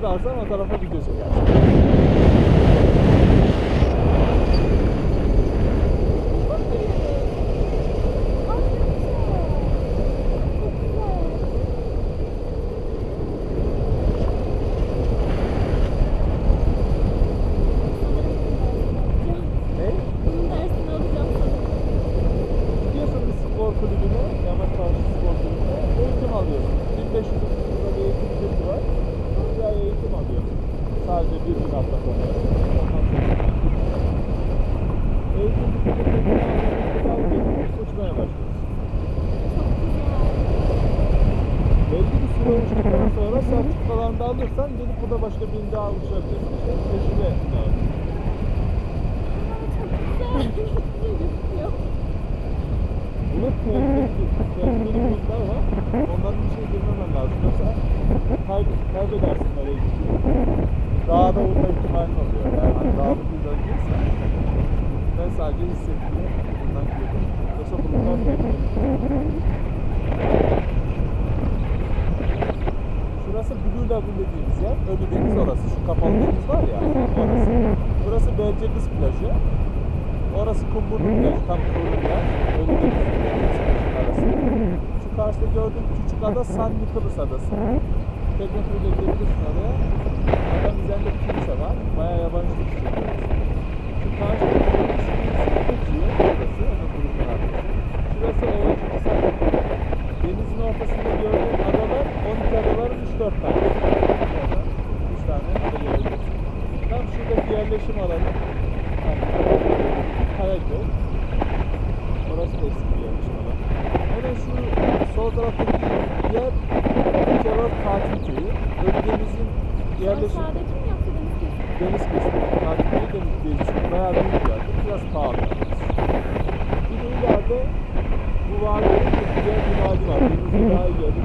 çıkarsan o tarafa video çekersin. Gidiyorsun bir spor kulübüne, Yamaç Parkı spor kulübüne, eğitim alıyorsun. 1500 lira bir eğitim ücreti var. Bir ay eğitim alıyorsun. Sadece bir gün hafta sonu. Eğitim uçmaya başlıyorsun. Belli bir süre uçtuktan sonra sertifikalarını da alırsan gelip burada başka birini daha uçabilirsin. İşte tecrübe lazım. Bulut tehlikeli bulutlar var. Onların içine girmemen lazım. Yoksa kaybedersin nereye gidiyor. Dağda vurma ihtimalin oluyor. Yani hani dağda bir bölgeyse ben sadece hissettiğim bundan gidiyorum. Yoksa bulutlar tehlikeli. Şurası Blue Lagoon dediğimiz yer. Ölü deniz orası. Şu kapalı deniz var ya. Orası. Burası Belcekız plajı. Orası Kumburnu plajı. Tam kurulu yer. Ölü deniz arası. Şu karşıda gördüğüm küçük ada San Nicolas adası. Tekneferiyle gidebilirsin oraya. Adam üzerinde bir kilise var. Bayağı yabancı bir şey. Şu karşıda gördüğüm Skopje adası. Onun kurulun adası. Şurası Ovacıkısa. Denizin ortasında gördüğüm adalar 12 adaların 3-4 tane. 3 tane ada görebilirsin. Tam şuradaki yerleşim alanı Kayaköy. Orası da eski bir yerleşim alanı. Hemen şu sol taraftaki yer Terör Tatil Köyü. Ölüdeniz'in yerleşim... Aşağıdaki mi yoksa deniz kesimi? Deniz kesimi. Tatil Köyü deniz kesimi. Bayağı büyük bir yerdir. Biraz pahalı. Bir de ileride bu vadiye diğer bir vadi var. Denizde daha iyi yerdir.